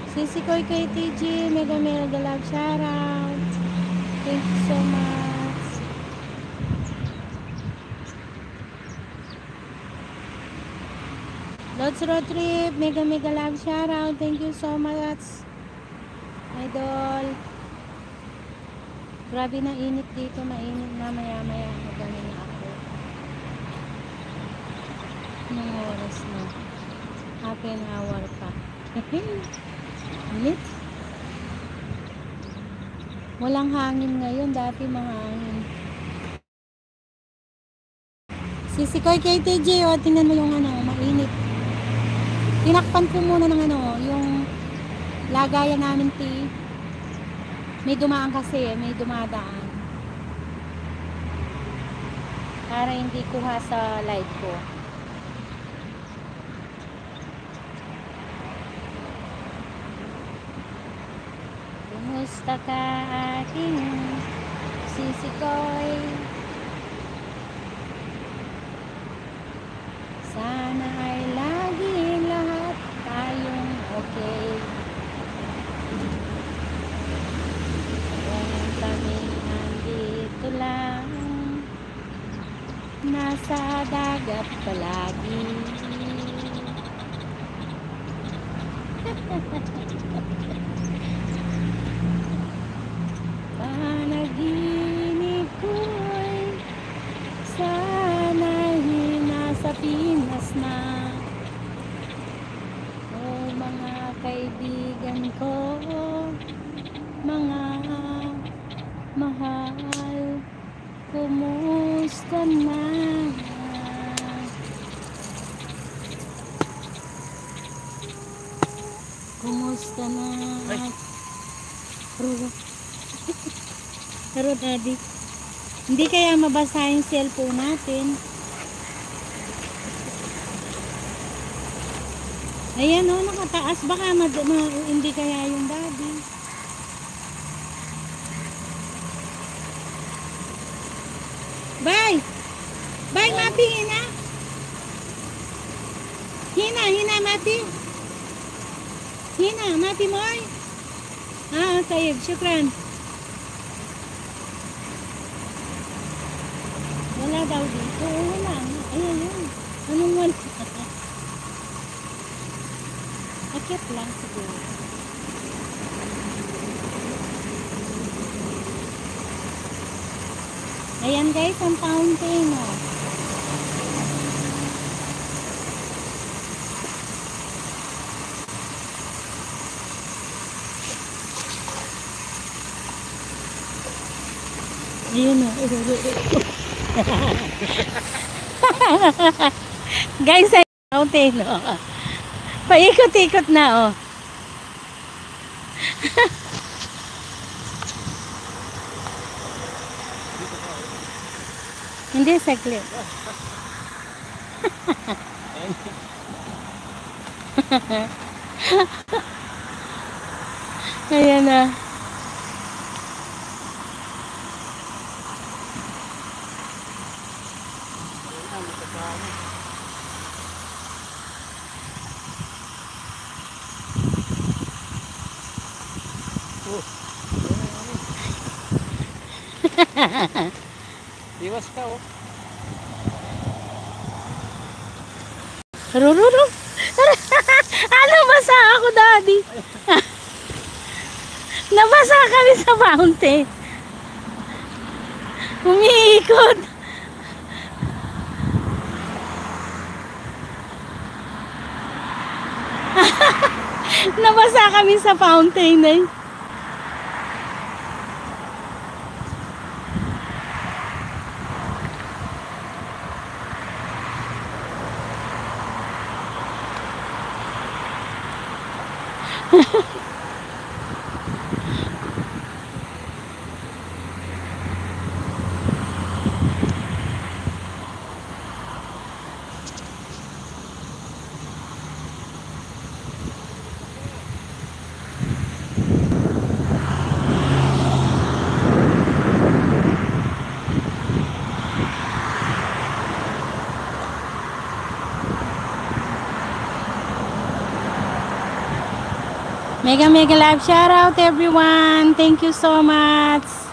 Sisikoy kay TG, mega mega love shoutout. Thank you so much. Lods Road Trip, mega mega love shoutout. Thank you so much. Idol. Grabe na init dito, mainit na maya-maya. Magaling na ako. Anong oras na? Half an hour pa. Init? Walang hangin ngayon, dati mahangin. Sisikoy kay TJ, o tingnan mo yung ano, mainit. Tinakpan ko muna ng ano, yung lagayan namin tea. May dumaan kasi, may dumadaan. Para hindi kuha sa light ko. Kumusta ka aking sisikoy? Sana ay lagi lahat tayong okay. Kung kami nandito lang, nasa dagat palagi. Panaginip ko'y sana'y nasa Pinas na. O mga kaibigan ko, mga mahal, kumusta na? Kumusta na? Pero daddy, hindi kaya mabasa yung cellphone natin. Ayan o, nakataas. Baka hindi kaya yung daddy. Bye! Bye, Mapi, Hina! Hina, Mapi! Hina, Mapi Moy! Tayyib, syukran. Wala daw dito. Wala. Ayan yun. Anong wala? Akit lang siguro. Ayan guys, ang fountain. Oh. Ayan o. Guys, ay fountain o. Paikot-ikot na o. Hindi, saglit. Ayan na. Iwas ka oh. Rururu. Ano, basa ako, daddy. Nabasa kami sa fountain. Umiikot. Nabasa kami sa fountain eh. Mega mega love shout out everyone. Thank you so much.